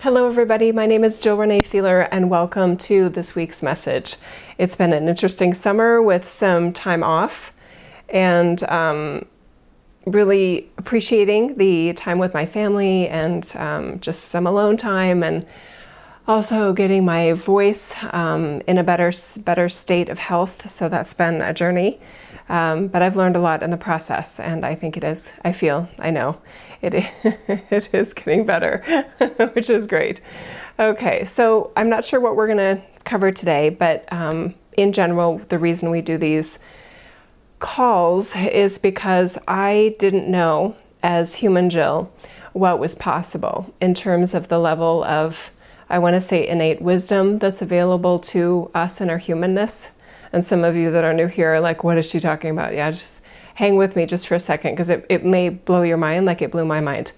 Hello everybody, my name is Jill Renee Feeler and welcome to this week's message. It's been an interesting summer with some time off and really appreciating the time with my family and just some alone time, and also getting my voice in a better state of health. So that's been a journey, but I've learned a lot in the process, and I think it is, I know it is getting better, which is great. Okay, so I'm not sure what we're going to cover today, but in general, the reason we do these calls is because I didn't know, as human Jill, what was possible in terms of the level of, I want to say, innate wisdom that's available to us in our humanness. And some of you that are new here are like, what is she talking about? Yeah, just hang with me just for a second, because it may blow your mind like it blew my mind.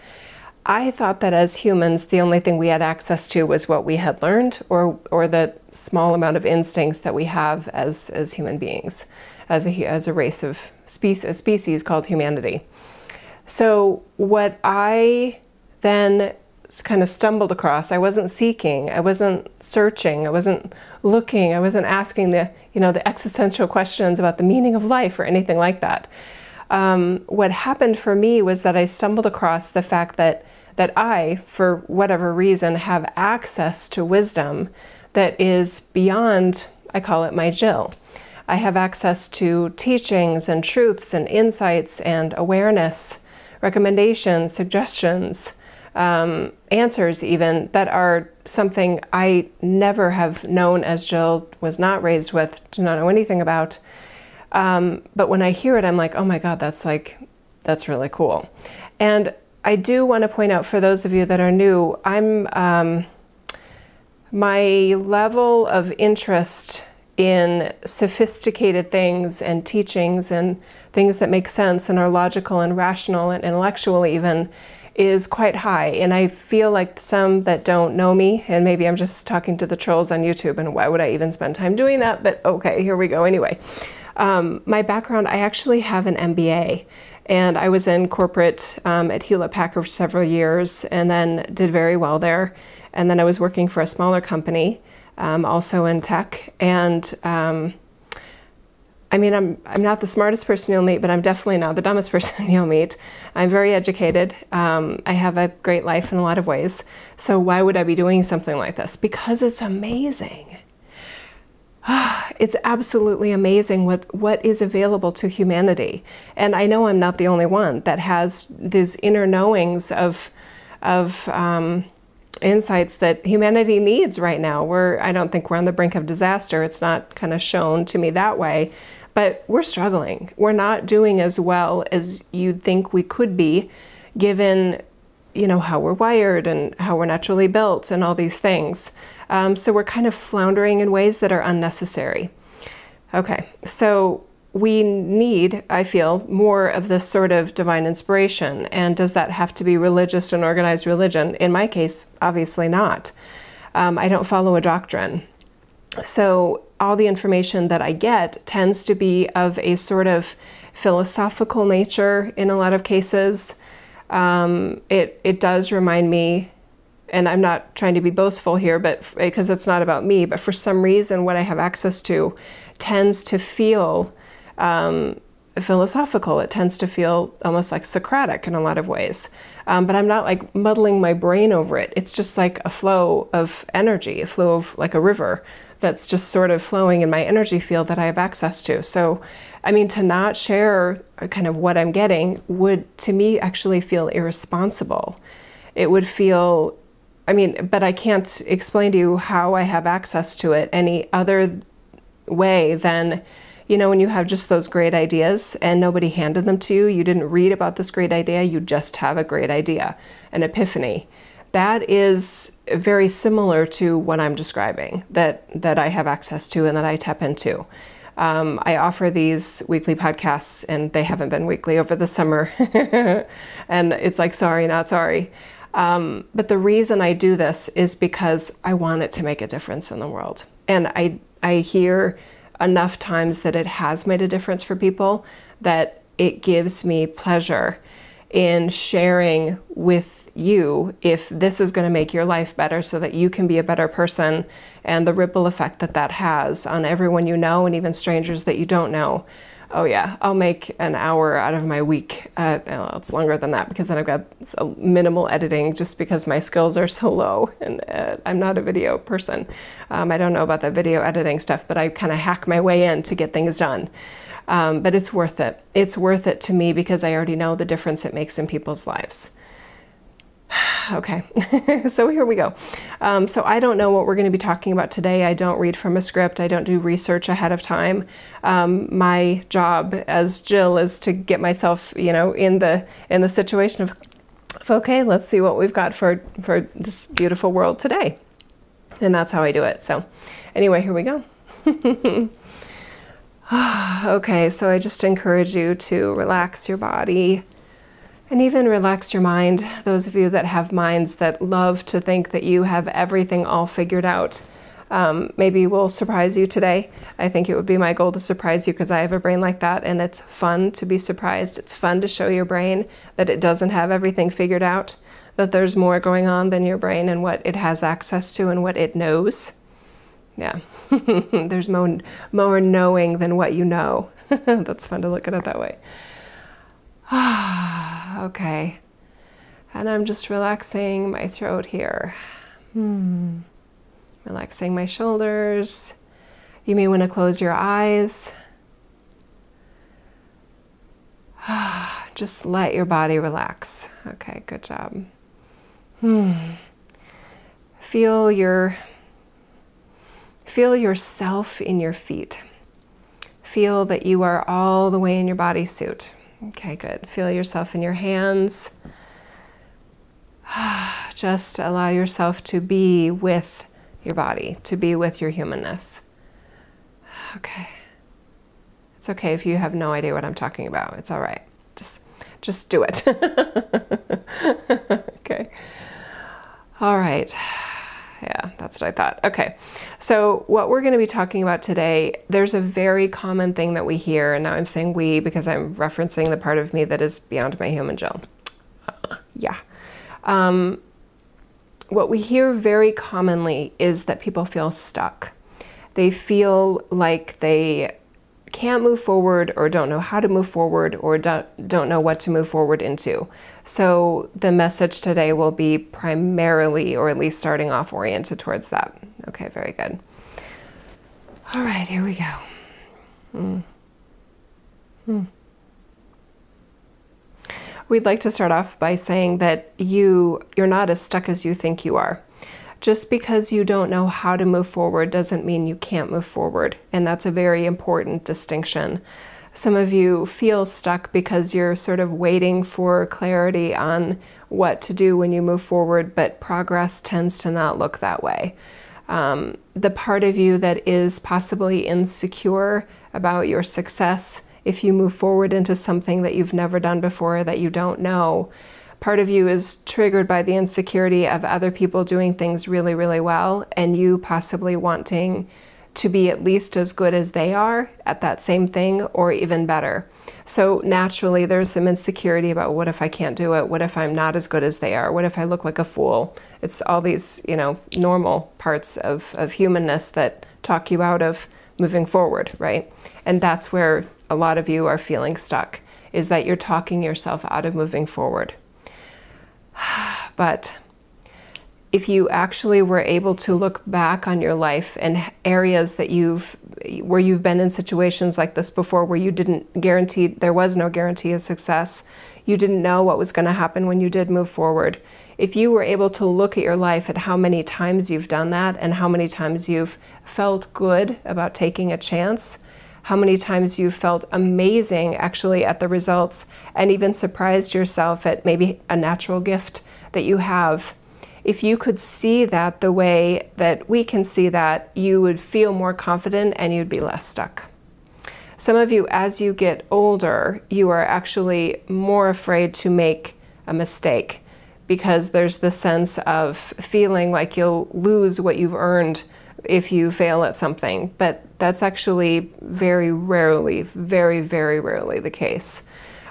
I thought that as humans, the only thing we had access to was what we had learned, or the small amount of instincts that we have as human beings, as a race of a species called humanity. So what I then kind of stumbled across, I wasn't seeking, I wasn't searching, I wasn't looking, I wasn't asking the existential questions about the meaning of life or anything like that. What happened for me was that I stumbled across the fact that I, for whatever reason, have access to wisdom that is beyond, I call it my Jill. I have access to teachings and truths and insights and awareness, recommendations, suggestions, answers even, that are something I never have known as Jill, was not raised with, do not know anything about. But when I hear it, I'm like, oh my God, that's really cool. And I do want to point out, for those of you that are new, my level of interest in sophisticated things and teachings and things that make sense and are logical and rational and intellectual even is quite high. And I feel like some that don't know me, and maybe I'm just talking to the trolls on YouTube, and why would I even spend time doing that? But okay, here we go anyway. My background, I actually have an MBA, and I was in corporate at Hewlett-Packard for several years, and then did very well there. And then I was working for a smaller company, also in tech. And I mean, I'm not the smartest person you'll meet, but I'm definitely not the dumbest person you'll meet. I'm very educated. I have a great life in a lot of ways. So why would I be doing something like this? Because it's amazing. It's absolutely amazing what is available to humanity. And I know I'm not the only one that has these inner knowings of insights that humanity needs right now. I don't think we're on the brink of disaster. It's not kind of shown to me that way. But we're struggling. We're not doing as well as you'd think we could be, given, how we're wired and how we're naturally built and all these things. So we're kind of floundering in ways that are unnecessary. Okay, so we need, I feel, more of this sort of divine inspiration. And does that have to be religious and organized religion? In my case, obviously not. I don't follow a doctrine. So all the information that I get tends to be of a sort of philosophical nature in a lot of cases. It does remind me, and I'm not trying to be boastful here, but because it's not about me, but for some reason what I have access to tends to feel philosophical. It tends to feel almost like Socratic in a lot of ways. But I'm not like muddling my brain over it. It's just like a flow of energy, a flow of like a river that's just sort of flowing in my energy field that I have access to. So, I mean, to not share kind of what I'm getting would, to me, actually feel irresponsible. It would feel, but I can't explain to you how I have access to it any other way than, when you have just those great ideas and nobody handed them to you, you didn't read about this great idea, you just have a great idea, an epiphany. That is very similar to what I'm describing, that I have access to and that I tap into. I offer these weekly podcasts, and they haven't been weekly over the summer. And it's like, sorry, not sorry. But the reason I do this is because I want it to make a difference in the world. And I hear enough times that it has made a difference for people that it gives me pleasure in sharing with you if this is going to make your life better so that you can be a better person, and the ripple effect that that has on everyone you know and even strangers that you don't know. Oh yeah, I'll make an hour out of my week. Well, it's longer than that because then I've got minimal editing just because my skills are so low, and I'm not a video person. I don't know about the video editing stuff, but I kind of hack my way in to get things done. But it's worth it. It's worth it to me because I already know the difference it makes in people's lives. Okay, so here we go. So I don't know what we're going to be talking about today. I don't read from a script. I don't do research ahead of time. My job as Jill is to get myself, you know, in the situation of okay, let's see what we've got for this beautiful world today. And that's how I do it. So anyway, here we go. Okay, so I just encourage you to relax your body. And even relax your mind. Those of you that have minds that love to think that you have everything all figured out, maybe will surprise you today. I think it would be my goal to surprise you because I have a brain like that, and it's fun to be surprised. It's fun to show your brain that it doesn't have everything figured out, that there's more going on than your brain and what it has access to and what it knows. Yeah, there's more knowing than what you know. That's fun to look at it that way. Okay, and I'm just relaxing my throat here. Relaxing my shoulders. You may want to close your eyes. Just let your body relax. Okay, good job. Feel yourself in your feet. Feel that you are all the way in your bodysuit. Okay, good. Feel yourself in your hands. Just allow yourself to be with your body, to be with your humanness. Okay. It's okay if you have no idea what I'm talking about. It's all right. Just do it. Okay. All right. Yeah, that's what I thought. Okay, so what we're going to be talking about today, there's a very common thing that we hear, and now I'm saying we because I'm referencing the part of me that is beyond my human Jill. Yeah. What we hear very commonly is that people feel stuck. They feel like they can't move forward or don't know how to move forward or don't know what to move forward into. So the message today will be primarily, or at least starting off, oriented towards that. Okay, very good. All right, here we go. We'd like to start off by saying that you're not as stuck as you think you are. Just because you don't know how to move forward doesn't mean you can't move forward, and that's a very important distinction. Some of you feel stuck because you're sort of waiting for clarity on what to do when you move forward, but progress tends to not look that way. The part of you that is possibly insecure about your success, if you move forward into something that you've never done before, that you don't know, part of you is triggered by the insecurity of other people doing things really, really well, and you possibly wanting to be at least as good as they are at that same thing, or even better. So naturally, there's some insecurity about what if I can't do it? What if I'm not as good as they are? What if I look like a fool? It's all these, normal parts of humanness that talk you out of moving forward, right? And that's where a lot of you are feeling stuck, is that you're talking yourself out of moving forward. But if you actually were able to look back on your life and areas that where you've been in situations like this before, where there was no guarantee of success, you didn't know what was going to happen when you did move forward. If you were able to look at your life at how many times you've done that and how many times you've felt good about taking a chance, how many times you felt amazing actually at the results, and even surprised yourself at maybe a natural gift that you have. If you could see that the way that we can see that, you would feel more confident and you'd be less stuck. Some of you, as you get older, you are actually more afraid to make a mistake because there's the sense of feeling like you'll lose what you've earned if you fail at something, but that's actually very rarely, very, very rarely the case.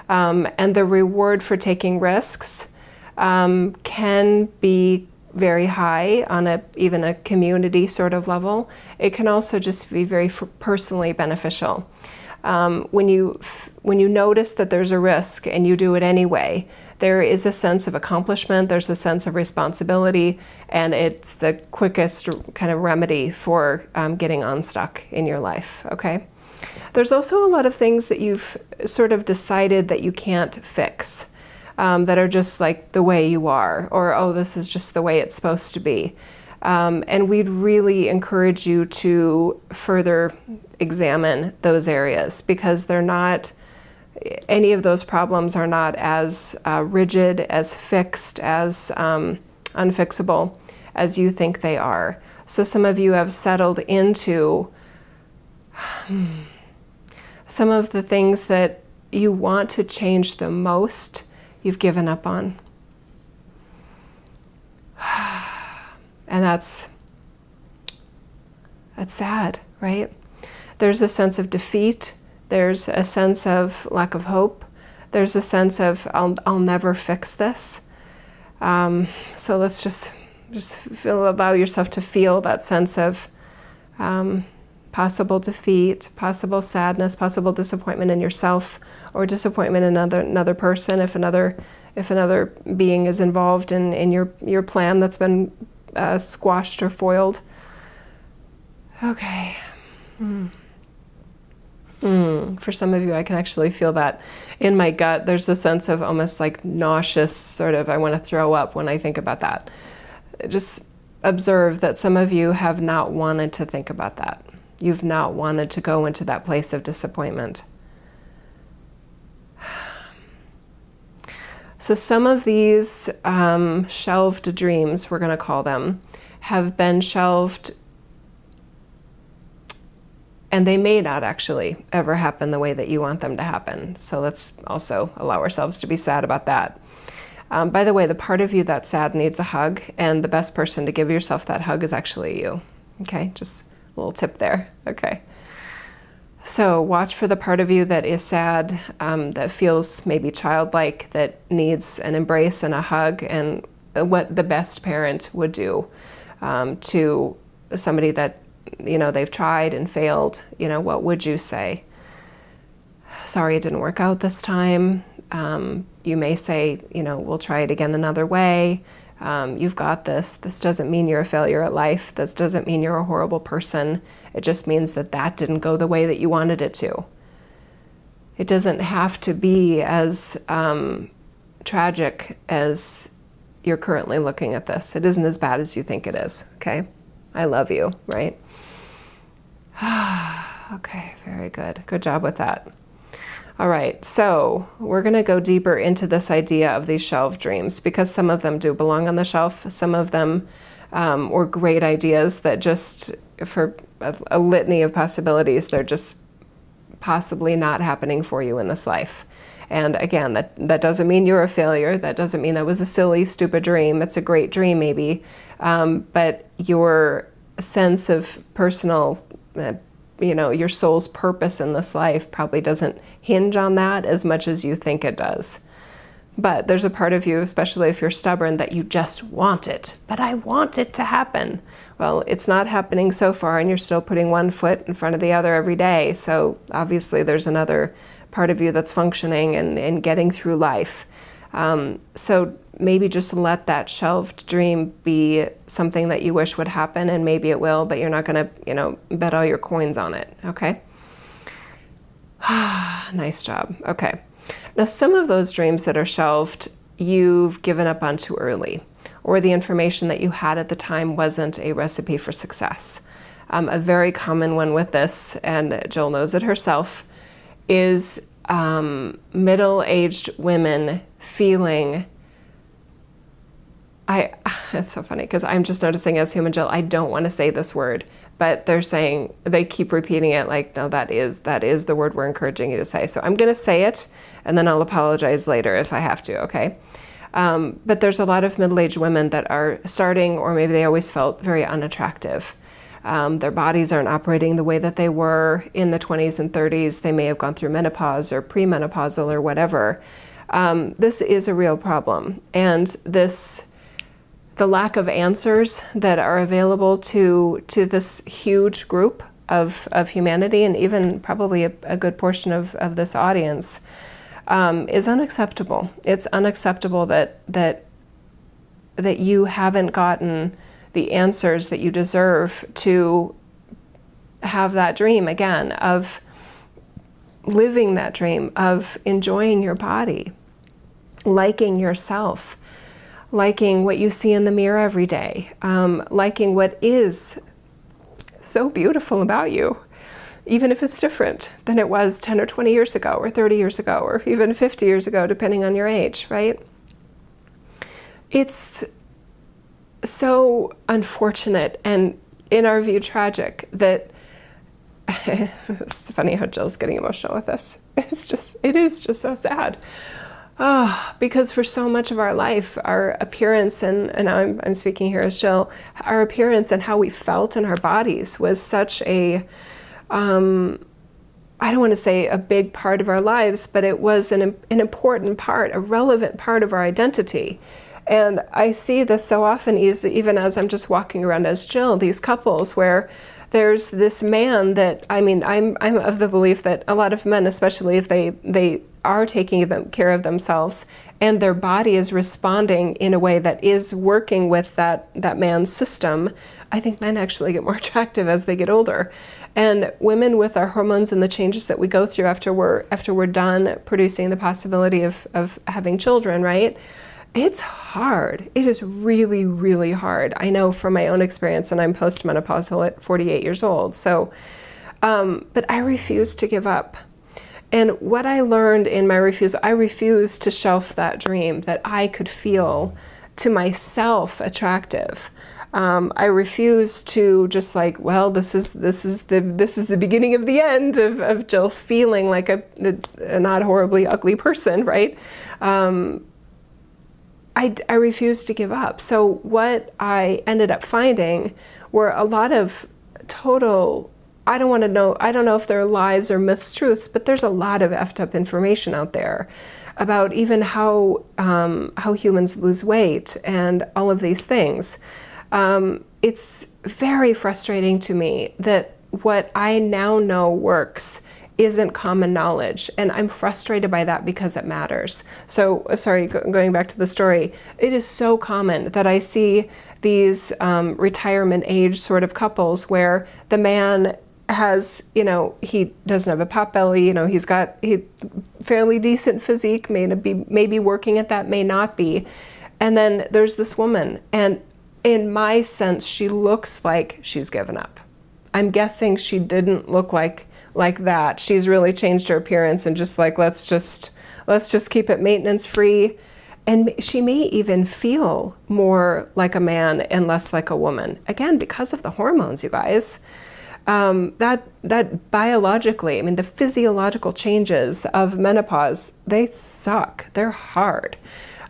And the reward for taking risks can be very high on even a community sort of level. It can also just be very personally beneficial. When you notice that there's a risk and you do it anyway, there is a sense of accomplishment, there's a sense of responsibility, and it's the quickest kind of remedy for getting unstuck in your life, okay? There's also a lot of things that you've sort of decided that you can't fix, that are just like the way you are, or, oh, this is just the way it's supposed to be. And we'd really encourage you to further examine those areas, because they're not, any of those problems are not as rigid, as fixed, as unfixable as you think they are. So some of you have settled into some of the things that you want to change the most, you've given up on. And that's sad, right? There's a sense of defeat. There's a sense of lack of hope. There's a sense of, I'll never fix this. So let's just allow yourself to feel that sense of possible defeat, possible sadness, possible disappointment in yourself, or disappointment in another person if another being is involved in your plan that's been squashed or foiled. Okay. For some of you, I can actually feel that in my gut. There's a sense of almost like nauseous, sort of, I want to throw up when I think about that. Just observe that some of you have not wanted to think about that. You've not wanted to go into that place of disappointment. So some of these shelved dreams, we're going to call them, have been shelved, and they may not actually ever happen the way that you want them to happen. So let's also allow ourselves to be sad about that. By the way, the part of you that's sad needs a hug, and the best person to give yourself that hug is actually you. Okay, just a little tip there. Okay. So watch for the part of you that is sad, that feels maybe childlike, that needs an embrace and a hug, and what the best parent would do to somebody that, you know, they've tried and failed. You know, what would you say? Sorry, it didn't work out this time. You may say, you know, we'll try it again another way. You've got this. This doesn't mean you're a failure at life. This doesn't mean you're a horrible person. It just means that that didn't go the way that you wanted it to. It doesn't have to be as tragic as you're currently looking at this. It isn't as bad as you think it is, okay? I love you, right? Okay, very good. Good job with that. All right, so we're going to go deeper into this idea of these shelf dreams, because some of them do belong on the shelf. Some of them were great ideas that just, for a litany of possibilities, they're just possibly not happening for you in this life. And again, that doesn't mean you're a failure. That doesn't mean that was a silly, stupid dream. It's a great dream maybe, but your sense of personal you know, your soul's purpose in this life probably doesn't hinge on that as much as you think it does. But there's a part of you, especially if you're stubborn, that you just want it. But I want it to happen. Well, it's not happening so far, and you're still putting one foot in front of the other every day. So obviously there's another part of you that's functioning and getting through life. So maybe just let that shelved dream be something that you wish would happen, and maybe it will, but you're not going to, you know, bet all your coins on it, okay? Nice job. Okay. Now, some of those dreams that are shelved, you've given up on too early, or the information that you had at the time wasn't a recipe for success. A very common one with this, and Jill knows it herself, is middle-aged women feeling, it's so funny because I'm just noticing as human Jill, I don't want to say this word, but they're saying, they keep repeating it like, no, that is the word we're encouraging you to say. So I'm going to say it, and then I'll apologize later if I have to, okay? But there's a lot of middle-aged women that are starting, or maybe they always felt very unattractive. Their bodies aren't operating the way that they were in the 20s and 30s. They may have gone through menopause or premenopausal or whatever. This is a real problem. And the lack of answers that are available to this huge group of humanity, and even probably a good portion of this audience, is unacceptable. It's unacceptable that you haven't gotten the answers that you deserve to have that dream again, of living that dream, of enjoying your body, liking yourself, liking what you see in the mirror every day, liking what is so beautiful about you, even if it's different than it was 10 or 20 years ago, or 30 years ago, or even 50 years ago, depending on your age, right? It's so unfortunate and, in our view, tragic that it's funny how Jill's getting emotional with this. It is just so sad. Because for so much of our life, our appearance, and I'm speaking here as Jill, our appearance and how we felt in our bodies was such a, I don't want to say a big part of our lives, but it was an important part, a relevant part of our identity. And I see this so often, even as I'm just walking around as Jill, these couples where there's this man that, I mean, I'm of the belief that a lot of men, especially if they are taking care of themselves and their body is responding in a way that is working with that man's system, I think men actually get more attractive as they get older. And women, with our hormones and the changes that we go through after we're done producing the possibility of having children, right? It's hard. It is really, really hard. I know from my own experience, and I'm postmenopausal at 48 years old. So, but I refuse to give up. And what I learned in my refusal, I refused to shelf that dream that I could feel to myself attractive. I refused to just like, well, this is the beginning of the end of Jill feeling like a not horribly ugly person, right? I refused to give up. So what I ended up finding were a lot of total, I don't know if they're lies or myths, truths, but there's a lot of effed up information out there about even how humans lose weight and all of these things. It's very frustrating to me that what I now know works isn't common knowledge, and I'm frustrated by that because it matters. So, sorry, going back to the story, it is so common that I see these retirement age sort of couples where the man has, he doesn't have a pot belly, he's got fairly decent physique, maybe working at that, may not be. And then there's this woman, and in my sense, she looks like she's given up. I'm guessing she didn't look like that. She's really changed her appearance and just like, let's just keep it maintenance free. And she may even feel more like a man and less like a woman. Again, because of the hormones, you guys. That biologically, I mean, the physiological changes of menopause, they suck. They're hard.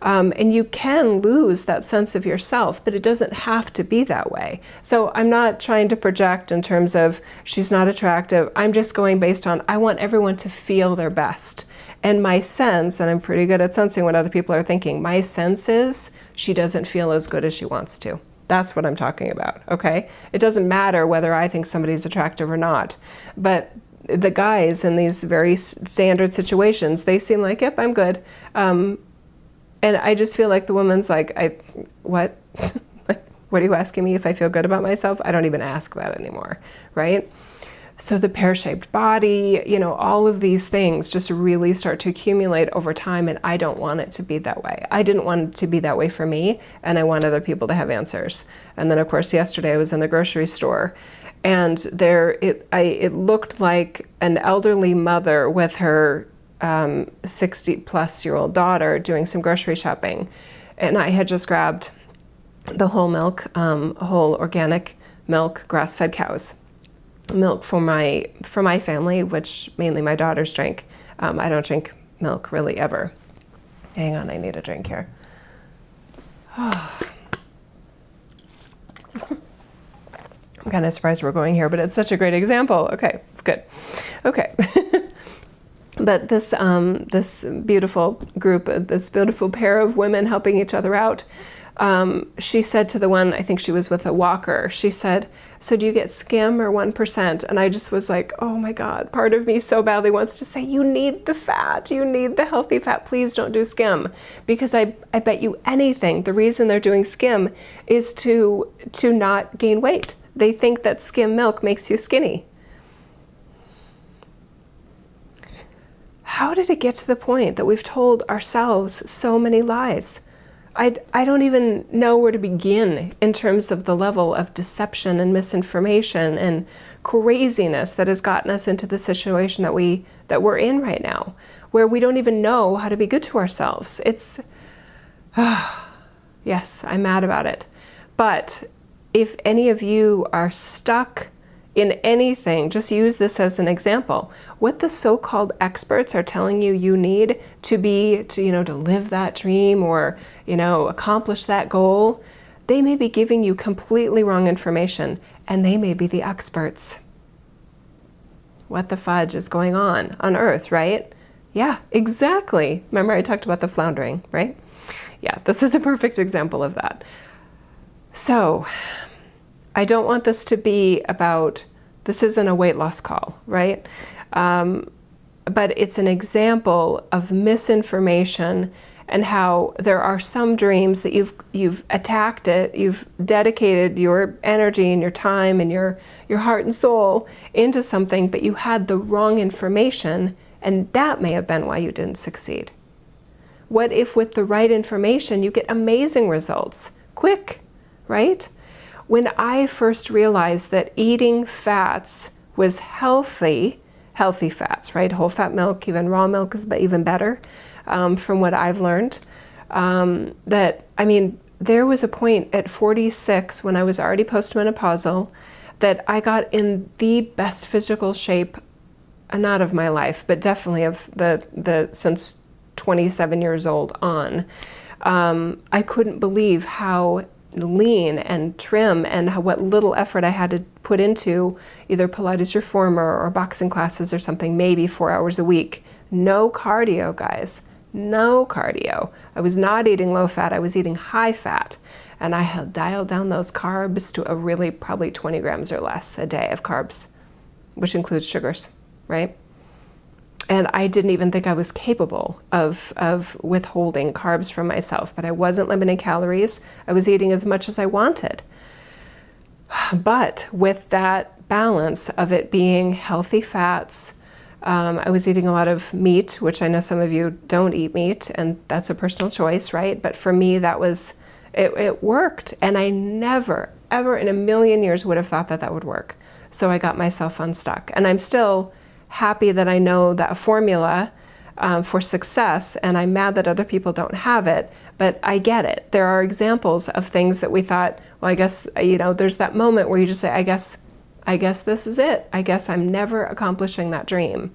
And you can lose that sense of yourself, but it doesn't have to be that way. So I'm not trying to project in terms of she's not attractive. I'm just going based on, I want everyone to feel their best. And my sense, and I'm pretty good at sensing what other people are thinking, my sense is she doesn't feel as good as she wants to. That's what I'm talking about, okay? It doesn't matter whether I think somebody's attractive or not. But the guys in these very standard situations, they seem like, yep, I'm good. And I just feel like the woman's like, what? What are you asking me if I feel good about myself? I don't even ask that anymore, right? So the pear-shaped body, all of these things just really start to accumulate over time, and I don't want it to be that way. I didn't want it to be that way for me, and I want other people to have answers. And then, of course, yesterday I was in the grocery store, and it looked like an elderly mother with her 60-plus-year-old daughter doing some grocery shopping. And I had just grabbed the whole milk, whole organic milk, grass-fed cows. Milk for my family, which mainly my daughters drink. I don't drink milk really ever. Hang on, I need a drink here. I'm kind of surprised we're going here, but it's such a great example. Okay, good. Okay. But this beautiful group, this beautiful pair of women helping each other out, she said to the one, I think she was with a walker, she said, so do you get Skim or 1%? And I just was like, oh my God, part of me so badly wants to say, you need the fat, you need the healthy fat, please don't do Skim. Because I bet you anything, the reason they're doing Skim is to not gain weight. They think that skim milk makes you skinny. How did it get to the point that we've told ourselves so many lies? I don't even know where to begin in terms of the level of deception and misinformation and craziness that has gotten us into the situation that we're in right now, where we don't even know how to be good to ourselves. It's, yes, I'm mad about it. But if any of you are stuck in anything, just use this as an example. What the so-called experts are telling you you need to live that dream or, accomplish that goal, they may be giving you completely wrong information, and they may be the experts. What the fudge is going on Earth, right? Yeah, exactly. Remember I talked about the floundering, right? Yeah, this is a perfect example of that. So, I don't want this to be about, this isn't a weight loss call, right? But it's an example of misinformation and how there are some dreams that you've attacked it, you've dedicated your energy and your time and your heart and soul into something, but you had the wrong information, and that may have been why you didn't succeed. What if with the right information you get amazing results, quick, right? When I first realized that eating fats was healthy fats, right? Whole fat milk, even raw milk is even better, from what I've learned. There was a point at 46 when I was already postmenopausal that I got in the best physical shape, not of my life, but definitely of since 27 years old on. I couldn't believe how lean and trim and what little effort I had to put into either Pilates reformer or boxing classes or something, maybe 4 hours a week. No cardio, guys. No cardio. I was not eating low fat. I was eating high fat. And I had dialed down those carbs to a really probably 20 grams or less a day of carbs, which includes sugars, right? And I didn't even think I was capable of withholding carbs from myself, but I wasn't limiting calories. I was eating as much as I wanted. But with that balance of it being healthy fats, I was eating a lot of meat, which I know some of you don't eat meat, and that's a personal choice, right? But for me, it worked. And I never, ever in a million years would have thought that would work. So I got myself unstuck. And I'm still happy that I know that formula for success, and I'm mad that other people don't have it, but I get it. There are examples of things that we thought, well, I guess, there's that moment where you just say, I guess this is it. I guess I'm never accomplishing that dream.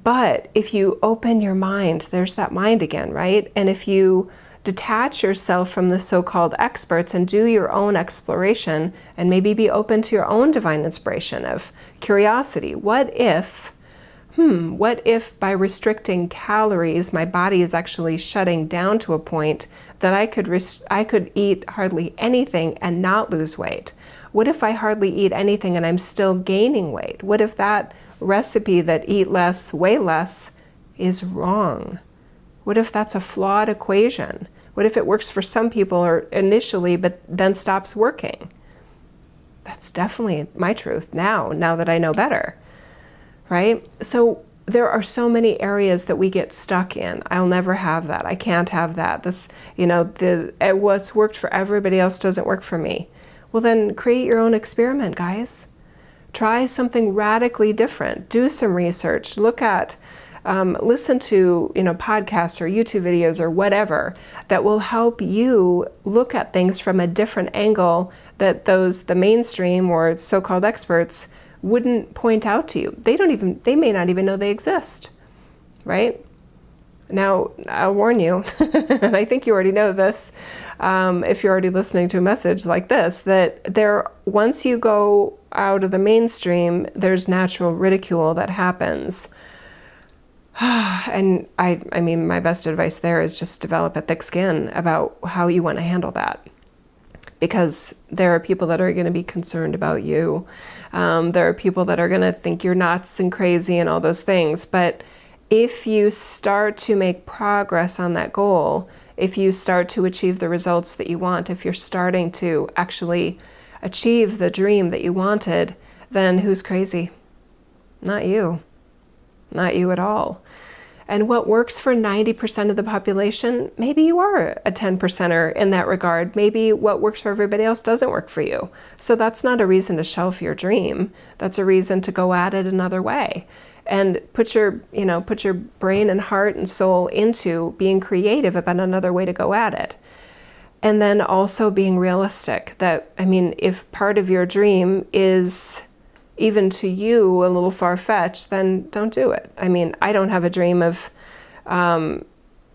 But if you open your mind, there's that mind again, right? And if you detach yourself from the so-called experts and do your own exploration and maybe be open to your own divine inspiration of curiosity, what if by restricting calories, my body is actually shutting down to a point that I could eat hardly anything and not lose weight? What if I hardly eat anything and I'm still gaining weight? What if that recipe that eat less, weigh less is wrong? What if that's a flawed equation? What if it works for some people or initially, but then stops working? That's definitely my truth now that I know better, right? So there are so many areas that we get stuck in. I'll never have that. I can't have that. This, what's worked for everybody else doesn't work for me. Well, then create your own experiment, guys. Try something radically different. Do some research. Look at, listen to, podcasts or YouTube videos or whatever that will help you look at things from a different angle that the mainstream or so-called experts wouldn't point out to you. They may not even know they exist, right? Now, I'll warn you, and I think you already know this, if you're already listening to a message like this, that once you go out of the mainstream, there's natural ridicule that happens. And I mean, my best advice there is just develop a thick skin about how you want to handle that. Because there are people that are going to be concerned about you. There are people that are going to think you're nuts and crazy and all those things. But if you start to make progress on that goal, if you start to achieve the results that you want, if you're starting to actually achieve the dream that you wanted, then who's crazy? Not you. Not you at all. And what works for 90% of the population, maybe you are a 10%er in that regard. Maybe what works for everybody else doesn't work for you. So that's not a reason to shelf your dream. That's a reason to go at it another way. And put your brain and heart and soul into being creative about another way to go at it. And then also being realistic that, I mean, if part of your dream is even to you a little far-fetched, then don't do it. I mean, I don't have a dream of, for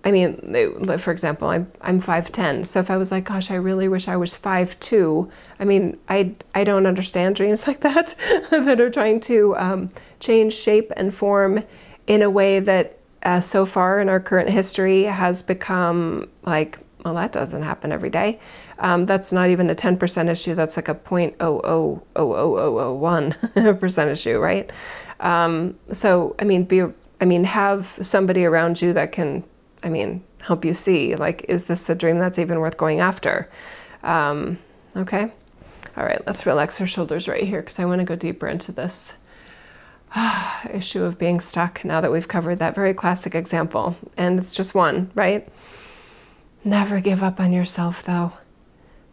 example, I'm 5'10", so if I was like, gosh, I really wish I was 5'2", I mean, I don't understand dreams like that, that are trying to change shape and form in a way that so far in our current history has become like, well, that doesn't happen every day. That's not even a 10% issue. That's like a 0.000001% issue, right? So, have somebody around you that can, help you see, like, is this a dream that's even worth going after? Okay. All right, let's relax our shoulders right here because I want to go deeper into this issue of being stuck now that we've covered that very classic example. And it's just one, right? Never give up on yourself, though.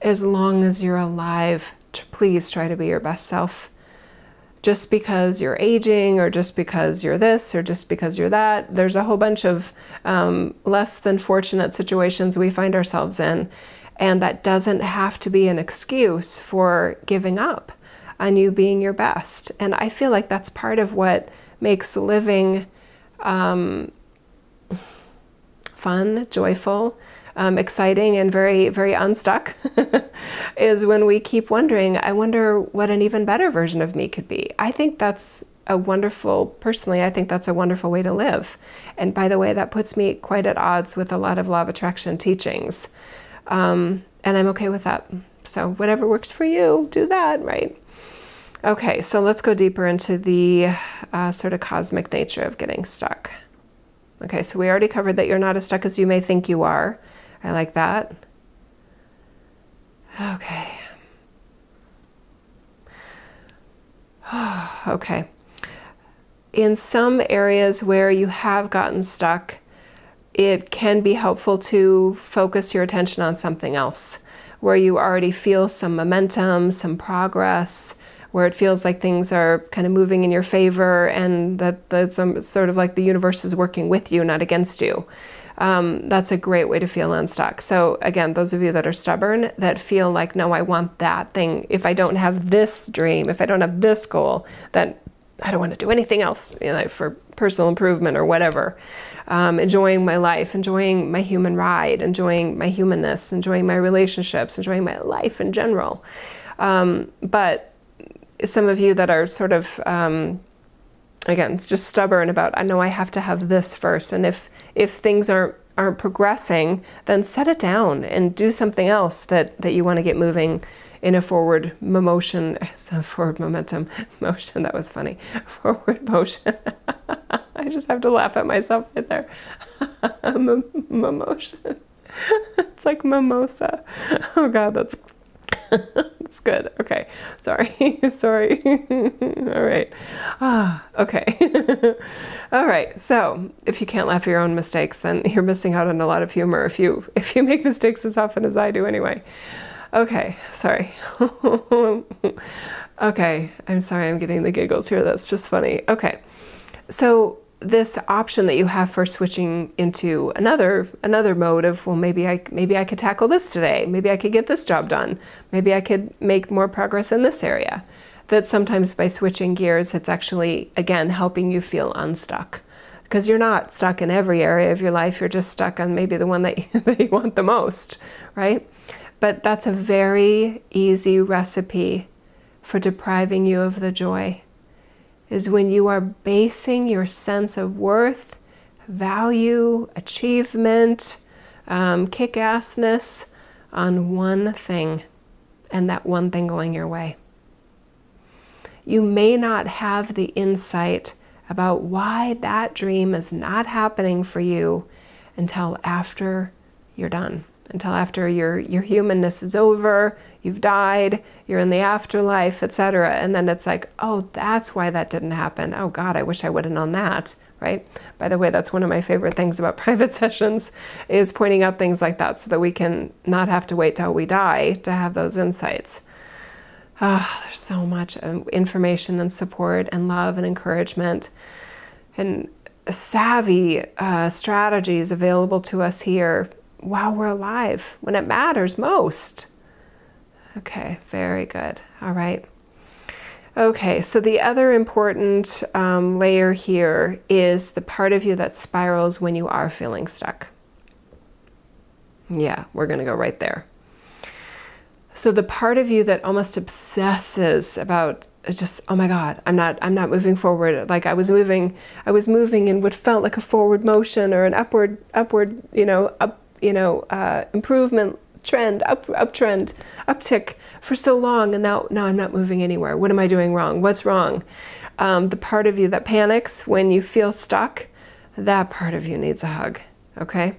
As long as you're alive, please try to be your best self. Just because you're aging, or just because you're this, or just because you're that, there's a whole bunch of less than fortunate situations we find ourselves in. And that doesn't have to be an excuse for giving up on you being your best. And I feel like that's part of what makes living fun, joyful, exciting, and very, very unstuck is when we keep wondering, I wonder what an even better version of me could be. I think that's personally, I think that's a wonderful way to live. And by the way, that puts me quite at odds with a lot of law of attraction teachings. And I'm okay with that. So whatever works for you, do that, right? Okay, so let's go deeper into the sort of cosmic nature of getting stuck. Okay, so we already covered that you're not as stuck as you may think you are. I like that. Okay. Okay. In some areas where you have gotten stuck, it can be helpful to focus your attention on something else, where you already feel some momentum, some progress, where it feels like things are kind of moving in your favor, and that's sort of like the universe is working with you, not against you. That's a great way to feel unstuck. So again, those of you that are stubborn, that feel like, no, I want that thing. If I don't have this dream, if I don't have this goal, then I don't want to do anything else, for personal improvement or whatever. Enjoying my life, enjoying my human ride, enjoying my humanness, enjoying my relationships, enjoying my life in general. But some of you that are sort of, again, it's just stubborn about, I know I have to have this first. And if things aren't progressing, then set it down and do something else that you want to get moving in a forward motion. Forward momentum motion. That was funny. Forward motion. I just have to laugh at myself right there. Motion. It's like mimosa. Oh God, that's it's good. Okay. Sorry. Sorry. All right. Okay. All right. So if you can't laugh at your own mistakes, then you're missing out on a lot of humor if you make mistakes as often as I do anyway. Okay. Sorry. Okay. I'm sorry. I'm getting the giggles here. That's just funny. Okay. So this option that you have for switching into another mode of, well, maybe I could tackle this today. Maybe I could get this job done. Maybe I could make more progress in this area. That sometimes by switching gears, it's actually, again, helping you feel unstuck. because you're not stuck in every area of your life. You're just stuck on maybe the one that you want the most, right? But that's a very easy recipe for depriving you of the joy, is when you are basing your sense of worth, value, achievement, kick-assness on one thing, and that one thing going your way. You may not have the insight about why that dream is not happening for you until after you're done, until after your humanness is over, you've died, you're in the afterlife, etc. And then it's like, oh, that's why that didn't happen. Oh God, I wish I would have known that, right? By the way, that's one of my favorite things about private sessions, is pointing out things like that so that we can not have to wait till we die to have those insights. There's so much information and support and love and encouragement and savvy strategies available to us here while we're alive, when it matters most. Okay, very good. All right. Okay, so the other important layer here is the part of you that spirals when you are feeling stuck. Yeah, we're going to go right there. So the part of you that almost obsesses about just, oh my God, I'm not moving forward. Like I was moving in what felt like a forward motion or an upward, improvement trend, uptrend, uptick for so long, and now I'm not moving anywhere. What am I doing wrong? What's wrong? The part of you that panics when you feel stuck, that part of you needs a hug, okay?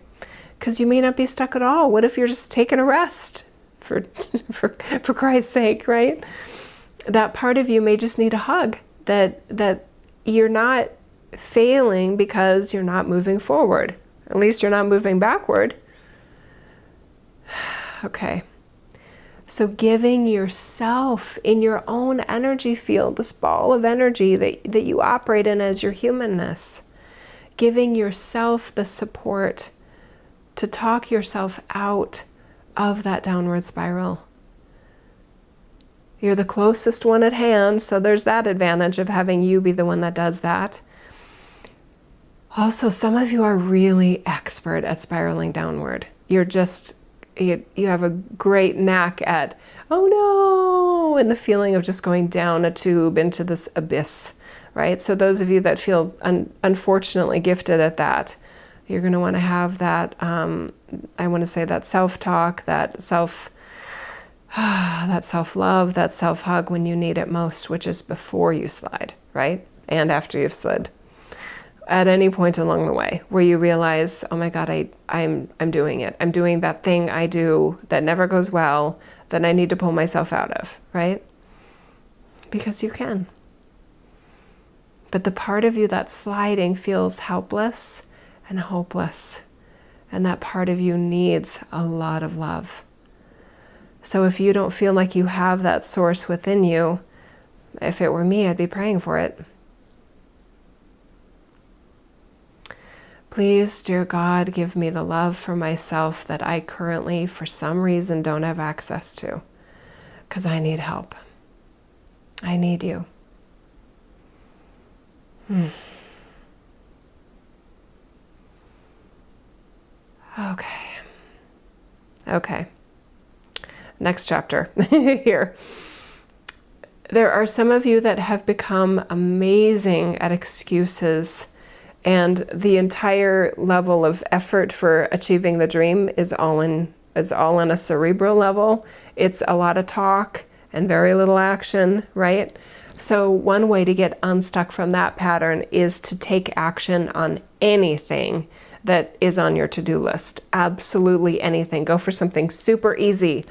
Because you may not be stuck at all. What if you're just taking a rest? For Christ's sake, right? That part of you may just need a hug, that you're not failing because you're not moving forward. At least you're not moving backward. Okay. So giving yourself in your own energy field, this ball of energy that you operate in as your humanness, giving yourself the support to talk yourself out of that downward spiral. You're the closest one at hand, so there's that advantage of having you be the one that does that. Also, some of you are really expert at spiraling downward. You have a great knack at, oh no, and the feeling of just going down a tube into this abyss, right? So those of you that feel unfortunately gifted at that, you're going to want to have that, I want to say that self-talk, that self-love, that self-hug when you need it most, which is before you slide, right? And after you've slid. At any point along the way where you realize, oh my God, I'm doing it. I'm doing that thing I do that never goes well, that I need to pull myself out of, right? Because you can. But the part of you that's sliding feels helpless and hopeless. And that part of you needs a lot of love. So if you don't feel like you have that source within you, if it were me, I'd be praying for it. Please, dear God, give me the love for myself that I currently, for some reason, don't have access to. Because I need help. I need you. Okay. Next chapter here. There are some of you that have become amazing at excuses, and the entire level of effort for achieving the dream is all in a cerebral level. It's a lot of talk and very little action, right? So one way to get unstuck from that pattern is to take action on anything that is on your to-do list. Absolutely anything. Go for something super easy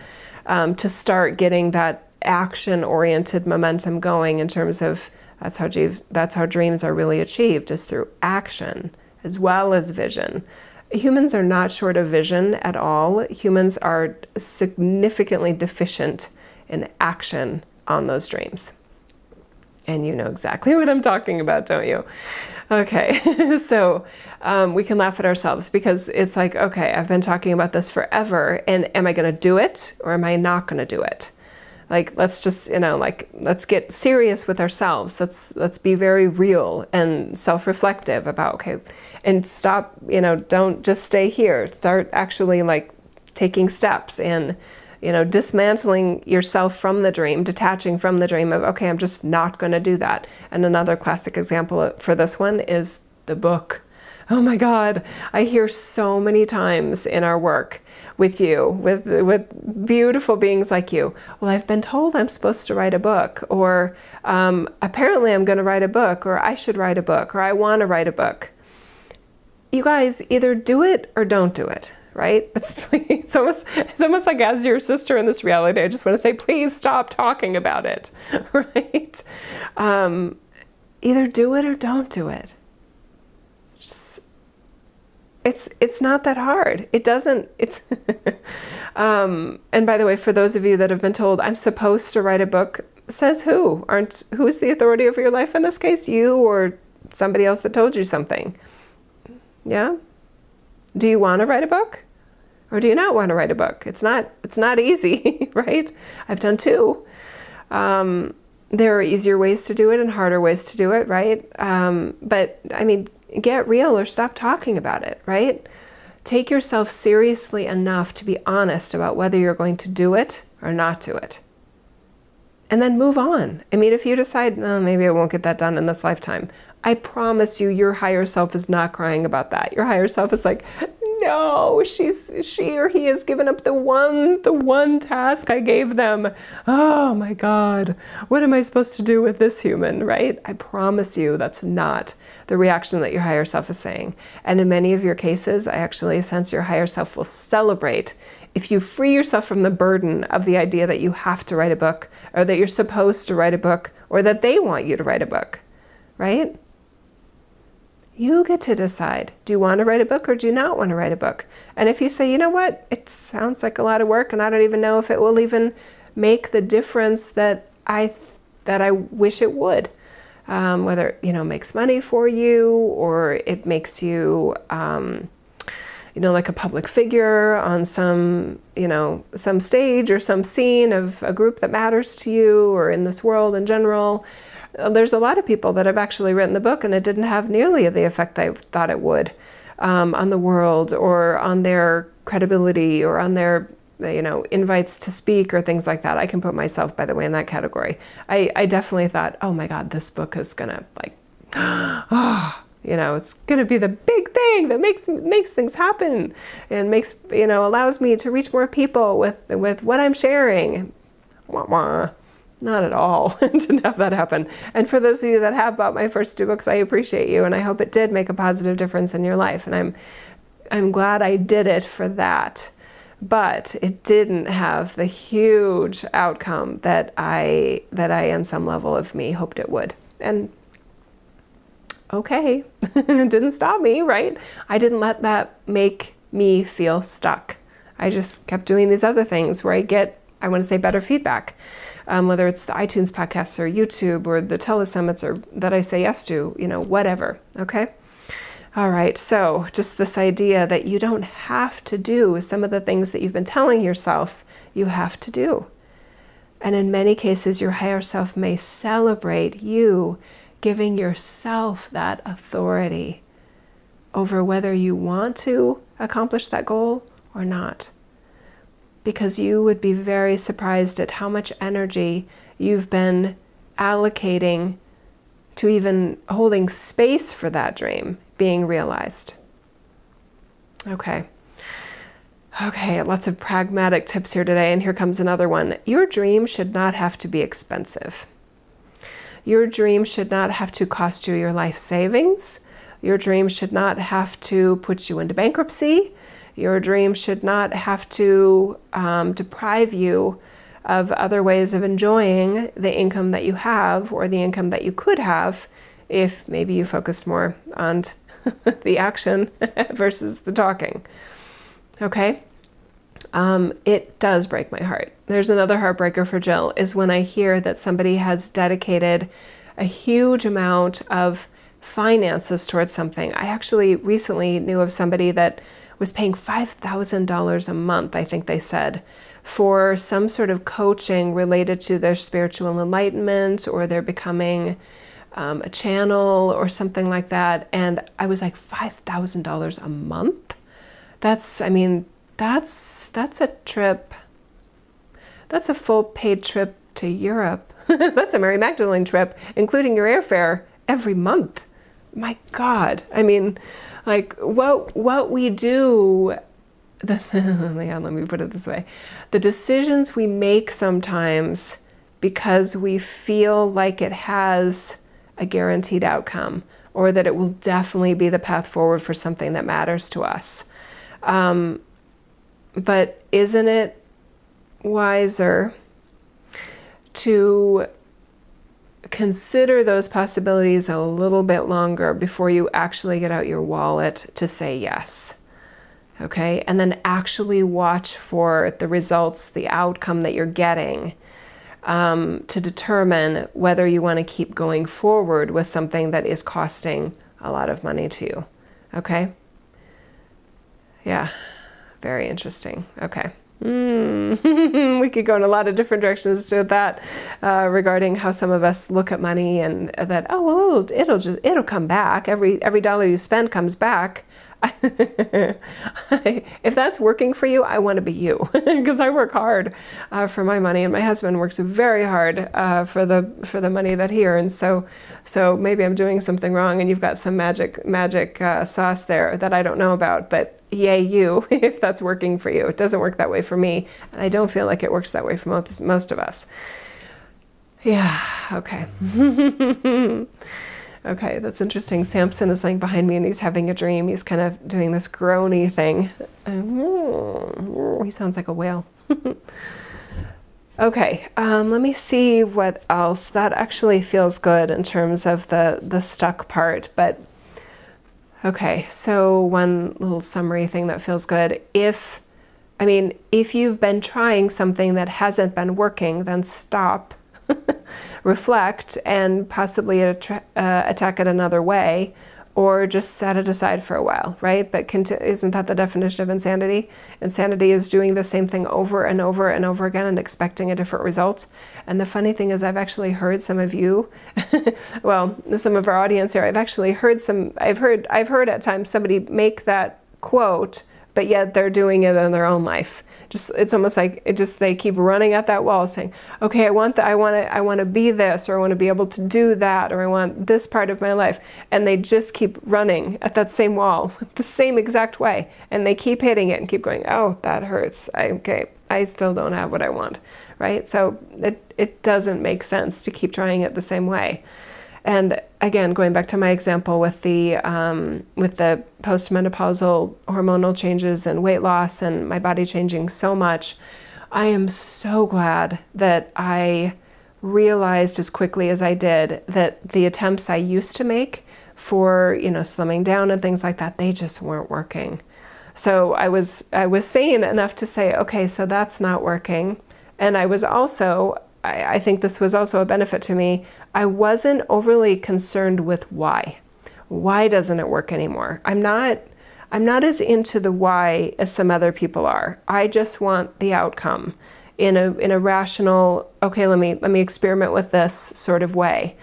to start getting that action-oriented momentum going in terms of that's how dreams are really achieved, is through action as well as vision. Humans are not short of vision at all. Humans are significantly deficient in action on those dreams. And you know exactly what I'm talking about, don't you? Okay, so we can laugh at ourselves because it's like, okay, I've been talking about this forever, and am I going to do it or am I not going to do it? Like, let's just, let's get serious with ourselves. Let's be very real and self-reflective about, okay, and stop, don't just stay here. Start actually like taking steps and, dismantling yourself from the dream, detaching from the dream of, okay, I'm just not going to do that. And another classic example for this one is the book. Oh my God, I hear so many times in our work with you, with beautiful beings like you. Well, I've been told I'm supposed to write a book, or apparently I'm going to write a book, or I should write a book, or I want to write a book. You guys either do it or don't do it, right? It's almost like as your sister in this reality, I just want to say, please stop talking about it, right? Either do it or don't do it. It's not that hard. It doesn't, and by the way, for those of you that have been told, I'm supposed to write a book, says who? Who's the authority over your life in this case? You or somebody else that told you something? Yeah? Do you want to write a book? Or do you not want to write a book? It's not easy, right? I've done two. There are easier ways to do it and harder ways to do it, right? But I mean, get real or stop talking about it, right? Take yourself seriously enough to be honest about whether you're going to do it or not do it. And then move on. I mean, if you decide, oh, maybe I won't get that done in this lifetime, I promise you, your higher self is not crying about that. Your higher self is like, no, she or he has given up the one task I gave them. Oh my God, what am I supposed to do with this human, right? I promise you that's not the reaction that your higher self is saying. And in many of your cases, I actually sense your higher self will celebrate if you free yourself from the burden of the idea that you have to write a book, or that you're supposed to write a book, or that they want you to write a book, right? You get to decide, do you want to write a book or do you not want to write a book? And if you say, you know what, it sounds like a lot of work and I don't even know if it will even make the difference that I wish it would, whether it, makes money for you, or it makes you, like a public figure on some stage or some scene of a group that matters to you, or in this world in general. There's a lot of people that have actually written the book and it didn't have nearly the effect I thought it would on the world, or on their credibility, or on their invites to speak, or things like that. I can put myself, by the way, in that category. I definitely thought, oh my God, this book is gonna it's gonna be the big thing that makes things happen, and allows me to reach more people with what I'm sharing. Wah, wah. Not at all. Didn't have that happen. And for those of you that have bought my first two books, I appreciate you, and I hope it did make a positive difference in your life. And I'm glad I did it for that. But it didn't have the huge outcome that I, on some level of me, hoped it would. And okay, it didn't stop me, right? I didn't let that make me feel stuck. I just kept doing these other things where I get, I want to say, better feedback. Whether it's the iTunes podcasts or YouTube or the telesummits or that I say yes to, whatever, okay? All right, so just this idea that you don't have to do some of the things that you've been telling yourself you have to do. And in many cases, your higher self may celebrate you giving yourself that authority over whether you want to accomplish that goal or not. Because you would be very surprised at how much energy you've been allocating to even holding space for that dream being realized. Okay, lots of pragmatic tips here today, and here comes another one. Your dream should not have to be expensive. Your dream should not have to cost you your life savings. Your dream should not have to put you into bankruptcy. Your dream should not have to deprive you of other ways of enjoying the income that you have, or the income that you could have if maybe you focused more on the action versus the talking. Okay? It does break my heart. There's another heartbreaker for Jill, is when I hear that somebody has dedicated a huge amount of finances towards something. I actually recently knew of somebody that was paying $5,000 a month, I think they said, for some sort of coaching related to their spiritual enlightenment, or they're becoming a channel or something like that. And I was like, $5,000 a month? That's, I mean, that's a trip. That's a full paid trip to Europe. That's a Mary Magdalene trip, including your airfare every month. My God. I mean, like what we do, yeah, let me put it this way. The decisions we make sometimes because we feel like it has a guaranteed outcome, or that it will definitely be the path forward for something that matters to us. But isn't it wiser to consider those possibilities a little bit longer before you actually get out your wallet to say yes? Okay, and then actually watch for the results, the outcome that you're getting, to determine whether you want to keep going forward with something that is costing a lot of money to you. Okay? Yeah, very interesting. Okay. We could go in a lot of different directions to that, regarding how some of us look at money and that, oh, well, it'll come back. Every dollar you spend comes back. If that's working for you, I want to be you, because I work hard for my money, and my husband works very hard for the money that he earns. So maybe I'm doing something wrong, and you've got some magic sauce there that I don't know about. But yay you, if that's working for you. It doesn't work that way for me, and I don't feel like it works that way for most of us. Yeah. Okay. Okay, that's interesting. Samson is laying behind me and he's having a dream. He's kind of doing this groany thing. He sounds like a whale. Okay, let me see what else. That actually feels good in terms of the stuck part. But okay, so one little summary thing that feels good. If you've been trying something that hasn't been working, then stop. Reflect and possibly attack it another way, or just set it aside for a while, right? But isn't that the definition of insanity? Insanity is doing the same thing over and over and over again and expecting a different result. And the funny thing is, I've actually heard some of you, well, some of our audience here, I've heard at times somebody make that quote, but yet they're doing it in their own life. It's almost like they keep running at that wall saying, okay, I want to be this, or I want to be able to do that, or I want this part of my life. And they just keep running at that same wall the same exact way. And they keep hitting it and keep going, oh, that hurts. I still don't have what I want, right? So it doesn't make sense to keep trying it the same way. And again, going back to my example with the postmenopausal hormonal changes and weight loss and my body changing so much, I am so glad that I realized as quickly as I did that the attempts I used to make for, slimming down and things like that, they just weren't working. So I was sane enough to say, okay, so that's not working. And I was also, I think this was also a benefit to me, I wasn't overly concerned with why. Why doesn't it work anymore? I'm not as into the why as some other people are. I just want the outcome in a rational, okay, let me experiment with this sort of way.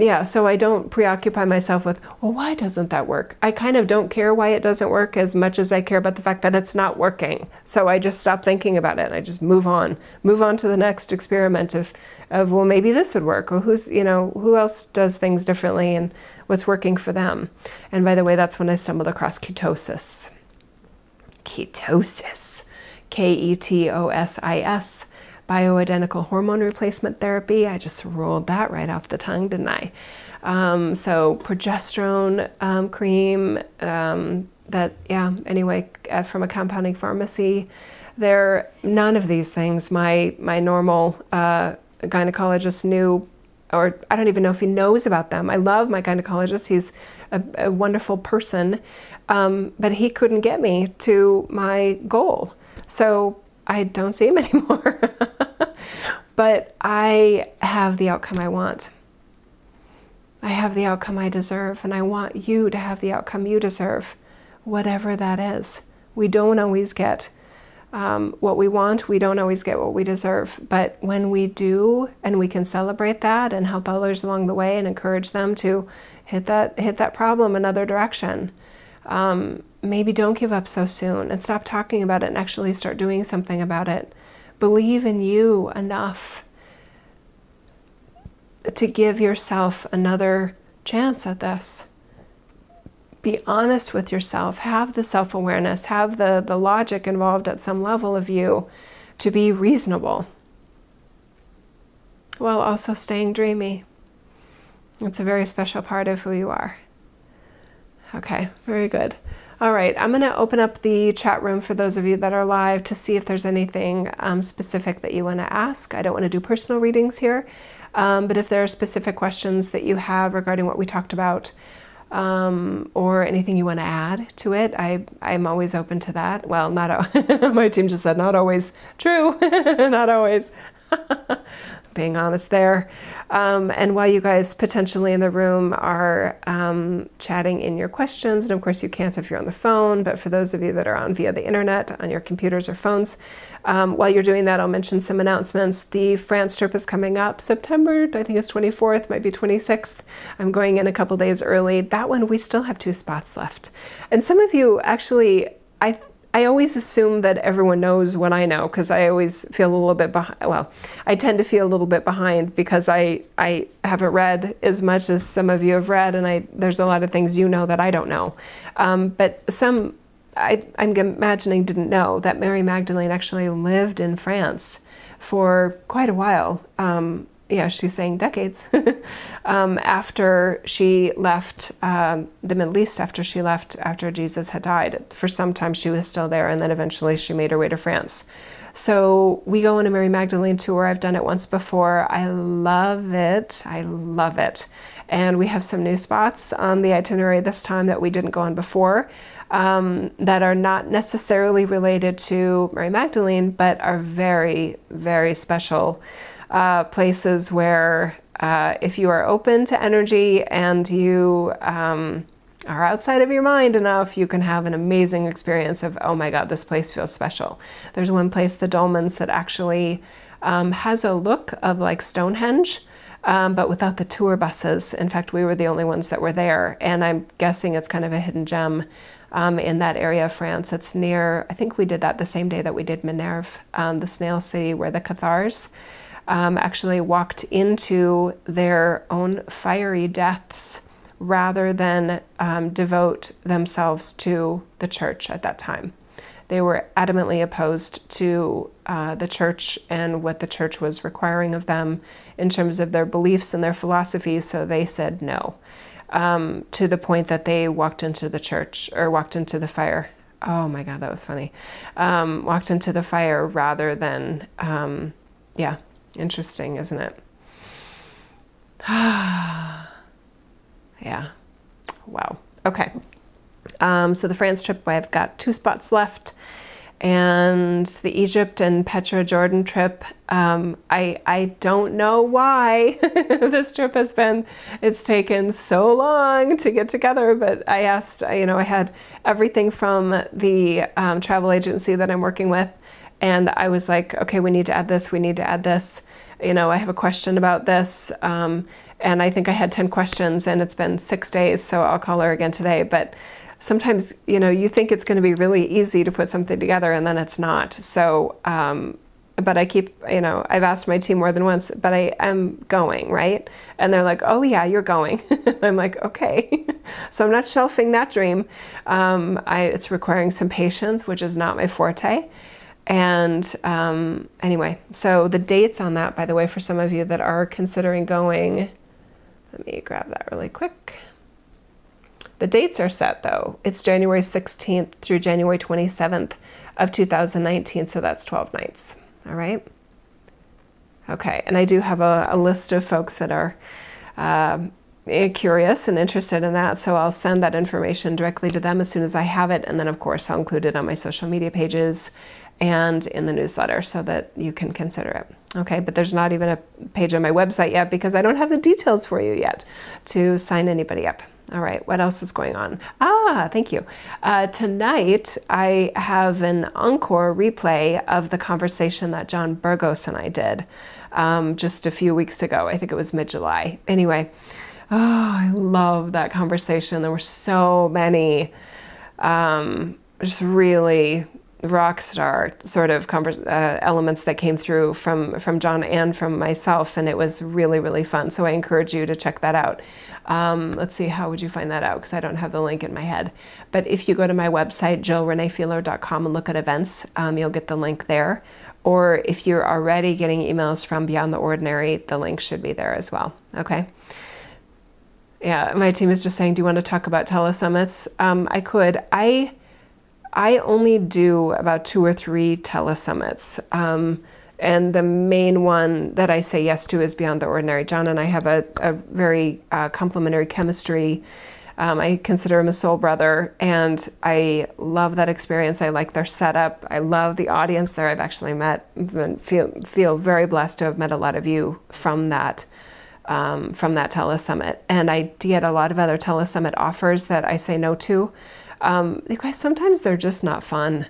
Yeah, so I don't preoccupy myself with, well, why doesn't that work? I kind of don't care why it doesn't work as much as I care about the fact that it's not working. So I just stop thinking about it and I just move on to the next experiment of well, maybe this would work, or who else does things differently and what's working for them. And by the way, that's when I stumbled across ketosis. Ketosis, Ketosis. Bioidentical hormone replacement therapy. I just rolled that right off the tongue, didn't I? So progesterone cream, anyway, from a compounding pharmacy. None of these things my normal gynecologist knew, or I don't even know if he knows about them. I love my gynecologist. He's a wonderful person, but he couldn't get me to my goal. So I don't see him anymore. But I have the outcome I want. I have the outcome I deserve, and I want you to have the outcome you deserve, whatever that is. We don't always get what we want, we don't always get what we deserve. But when we do, and we can celebrate that and help others along the way and encourage them to hit that problem another direction, maybe don't give up so soon and stop talking about it and actually start doing something about it. Believe in you enough to give yourself another chance at this. Be honest with yourself, have the self-awareness, have the logic involved at some level of you to be reasonable, while also staying dreamy. It's a very special part of who you are. Okay, very good. All right, I'm going to open up the chat room for those of you that are live to see if there's anything specific that you want to ask. I don't want to do personal readings here, but if there are specific questions that you have regarding what we talked about, or anything you want to add to it, I'm always open to that. Well, not my team just said not always. True, not always. Being honest there. And while you guys potentially in the room are chatting in your questions, and of course you can't if you're on the phone, but for those of you that are on via the internet, on your computers or phones, while you're doing that, I'll mention some announcements. The France trip is coming up September, I think it's 24th, might be 26th. I'm going in a couple days early. That one, we still have 2 spots left. And some of you actually, I always assume that everyone knows what I know, because I always feel a little bit behind. Well, I tend to feel a little bit behind because I haven't read as much as some of you have read, and there's a lot of things you know that I don't know. But some, I'm imagining, didn't know that Mary Magdalene actually lived in France for quite a while. Yeah, she's saying decades, after she left the Middle East, after Jesus had died. For some time she was still there, and then eventually she made her way to France. So we go on a Mary Magdalene tour. I've done it once before. I love it. I love it. And we have some new spots on the itinerary this time that we didn't go on before, that are not necessarily related to Mary Magdalene, but are very, very special places where if you are open to energy and you are outside of your mind enough, you can have an amazing experience of, oh my God, this place feels special. There's one place, the Dolmens, that actually has a look of like Stonehenge, but without the tour buses. In fact, we were the only ones that were there, and I'm guessing it's kind of a hidden gem in that area of France. It's near, I think we did that the same day that we did Minerve, the snail city where the Cathars actually walked into their own fiery deaths rather than devote themselves to the church at that time. They were adamantly opposed to the church and what the church was requiring of them in terms of their beliefs and their philosophies, so they said no, to the point that they walked into the church, or walked into the fire. Oh my God, that was funny. Walked into the fire rather than, yeah. Interesting, isn't it? Yeah. Wow. Okay. So the France trip, I've got 2 spots left, and the Egypt and Petra Jordan trip, I don't know why this trip it's taken so long to get together, but I asked, I had everything from the travel agency that I'm working with, and I was like, okay, we need to add this, we need to add this. I have a question about this. And I think I had 10 questions, and it's been 6 days, so I'll call her again today. But sometimes, you think it's going to be really easy to put something together, and then it's not. So, but I keep, I've asked my team more than once, but I am going, right? And they're like, oh yeah, you're going. I'm like, okay. So I'm not shelving that dream. It's requiring some patience, which is not my forte. And anyway, so the dates on that, by the way, for some of you that are considering going, let me grab that really quick. The dates are set though. It's January 16th through January 27th of 2019. So that's 12 nights. All right. Okay. And I do have a list of folks that are curious and interested in that. So I'll send that information directly to them as soon as I have it. And then of course I'll include it on my social media pages and in the newsletter so that you can consider it. Okay, but there's not even a page on my website yet because I don't have the details for you yet to sign anybody up. All right, what else is going on? Thank you. Tonight, I have an encore replay of the conversation that John Burgos and I did just a few weeks ago. I think it was mid-July. Anyway, I love that conversation. There were so many just really rock star sort of elements that came through from John and from myself, and it was really, really fun. So I encourage you to check that out. Let's see, how would you find that out? Because I don't have the link in my head. But if you go to my website, jillreneefeeler.com, and look at events, you'll get the link there. Or if you're already getting emails from Beyond the Ordinary, the link should be there as well. Okay. Yeah, my team is just saying, do you want to talk about telesummits? I could. I only do about 2 or 3 telesummits. And the main one that I say yes to is Beyond the Ordinary. John and I have a very complementary chemistry. I consider him a soul brother, and I love that experience. I like their setup. I love the audience there. I've actually met and feel very blessed to have met a lot of you from that telesummit. And I get a lot of other telesummit offers that I say no to. You guys, sometimes they're just not fun.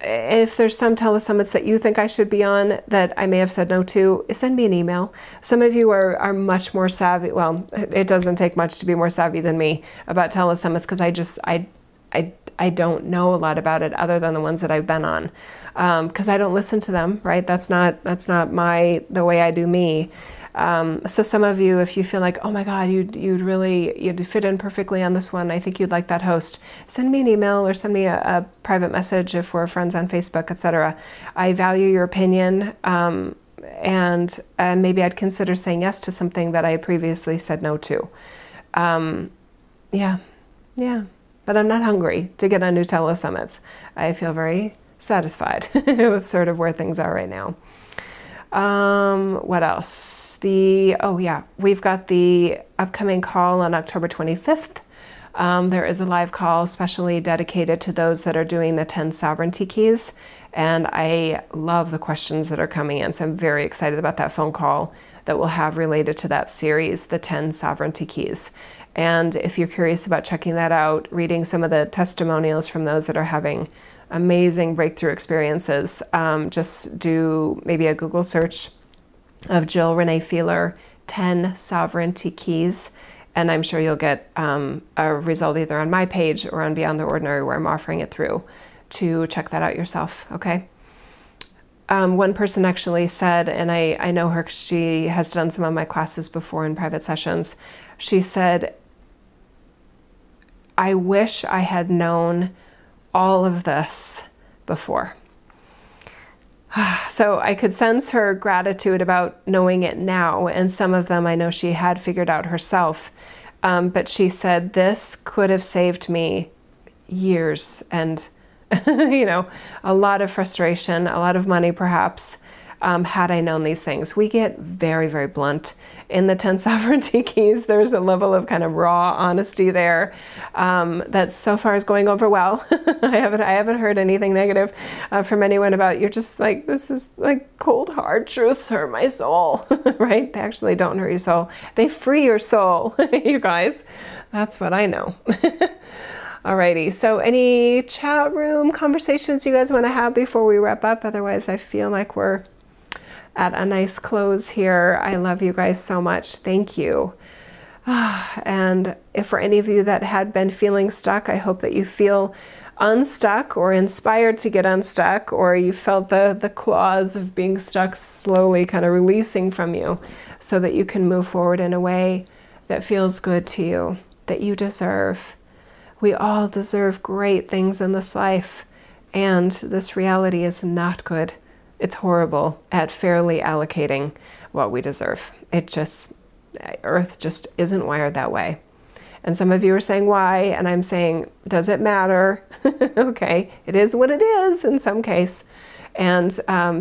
If there's some telesummits that you think I should be on that I may have said no to, send me an email. Some of you are much more savvy. Well, it doesn't take much to be more savvy than me about telesummits, because I don't know a lot about it other than the ones that I've been on, because I don't listen to them, right? That's not the way I do me. So some of you, if you feel like, oh my God, you'd fit in perfectly on this one, I think you'd like that host, send me an email or send me a private message if we're friends on Facebook, etc. I value your opinion, and maybe I'd consider saying yes to something that I previously said no to. Yeah, but I'm not hungry to get on new telesummits. I feel very satisfied with sort of where things are right now. What else? We've got the upcoming call on October 25th. There is a live call specially dedicated to those that are doing the 10 sovereignty keys. And I love the questions that are coming in. So I'm very excited about that phone call that we'll have related to that series, the 10 sovereignty keys. And if you're curious about checking that out, reading some of the testimonials from those that are having amazing breakthrough experiences, just do maybe a Google search of Jill Renee Feeler 10 sovereignty keys, and I'm sure you'll get a result either on my page or on Beyond the Ordinary, where I'm offering it through, to check that out yourself. Okay. One person actually said, and I know her, she has done some of my classes before in private sessions. She said, I wish I had known all of this before. So I could sense her gratitude about knowing it now, and some of them I know she had figured out herself. But she said, this could have saved me years and, a lot of frustration, a lot of money perhaps, had I known these things. We get very, very blunt in the 10 sovereignty keys. There's a level of kind of raw honesty there that so far is going over well. I haven't heard anything negative from anyone about, you're just like, this is like cold hard truths hurt my soul, right? They actually don't hurt your soul. They free your soul, you guys. That's what I know. Alrighty, so any chat room conversations you guys want to have before we wrap up? Otherwise, I feel like we're at a nice close here. I love you guys so much. Thank you. And if for any of you that had been feeling stuck, I hope that you feel unstuck or inspired to get unstuck, or you felt the claws of being stuck slowly kind of releasing from you, so that you can move forward in a way that feels good to you, that you deserve. We all deserve great things in this life, and this reality is not good. It's horrible at fairly allocating what we deserve. Earth just isn't wired that way. And some of you are saying why, and I'm saying, does it matter? Okay, it is what it is in some case. And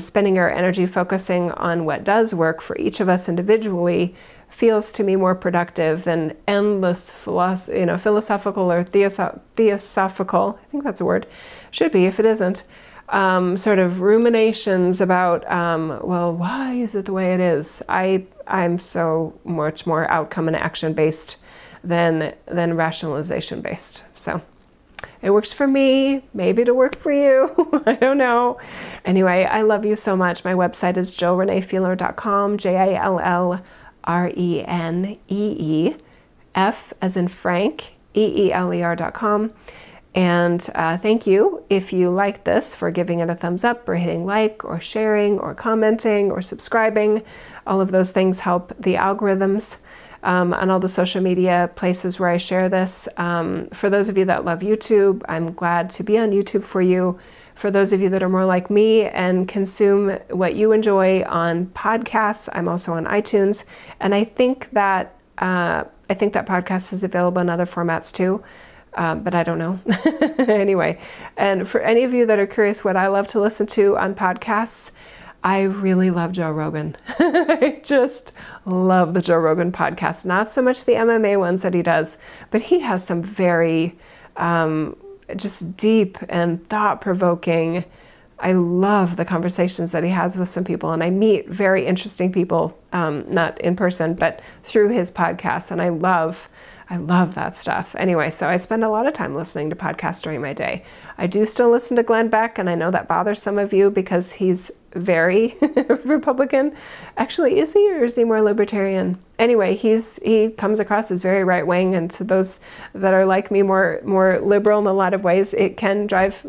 spending our energy focusing on what does work for each of us individually feels to me more productive than endless philosophical or theosophical, I think that's a word, should be if it isn't, sort of ruminations about, well, why is it the way it is? I'm so much more outcome and action based than rationalization based. So it works for me. Maybe it'll work for you. I don't know. Anyway, I love you so much. My website is jillreneefeeler.com, JILLRENEEF as in Frank, EELER.com. And thank you if you like this for giving it a thumbs up or hitting like or sharing or commenting or subscribing. All of those things help the algorithms on all the social media places where I share this. For those of you that love YouTube, I'm glad to be on YouTube for you. For those of you that are more like me and consume what you enjoy on podcasts, I'm also on iTunes. And I think that podcast is available in other formats too. But I don't know. Anyway, and for any of you that are curious what I love to listen to on podcasts, I really love Joe Rogan. I just love the Joe Rogan podcast. Not so much the MMA ones that he does, but he has some very just deep and thought-provoking. I love the conversations that he has with some people, and I meet very interesting people, not in person, but through his podcast, and I love that stuff. Anyway, so I spend a lot of time listening to podcasts during my day. I do still listen to Glenn Beck, and I know that bothers some of you because he's very Republican. Actually, is he, or is he more libertarian? Anyway, he comes across as very right-wing, and to those that are like me, more liberal in a lot of ways, it can drive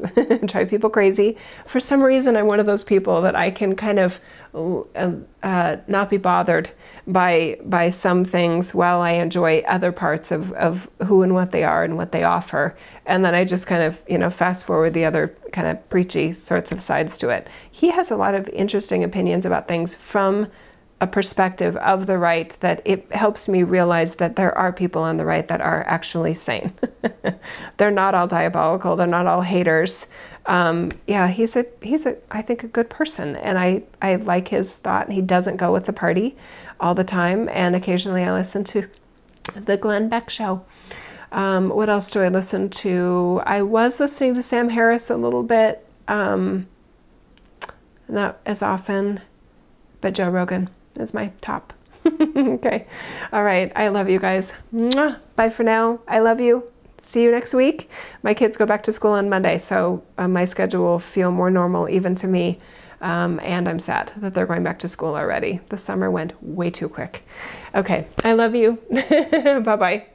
people crazy. For some reason, I'm one of those people that I can kind of not be bothered by some things while I enjoy other parts of who and what they are and what they offer. And then I just kind of, fast forward the other kind of preachy sorts of sides to it. He has a lot of interesting opinions about things from a perspective of the right that it helps me realize that there are people on the right that are actually sane. They're not all diabolical. They're not all haters. He's I think a good person, and I like his thought. He doesn't go with the party all the time, and occasionally I listen to the Glenn Beck show. What else do I listen to? I was listening to Sam Harris a little bit, not as often, but Joe Rogan is my top. Okay. All right. I love you guys. Mwah. Bye for now. I love you. See you next week. My kids go back to school on Monday, so my schedule will feel more normal even to me. And I'm sad that they're going back to school already. The summer went way too quick. Okay. I love you. Bye-bye.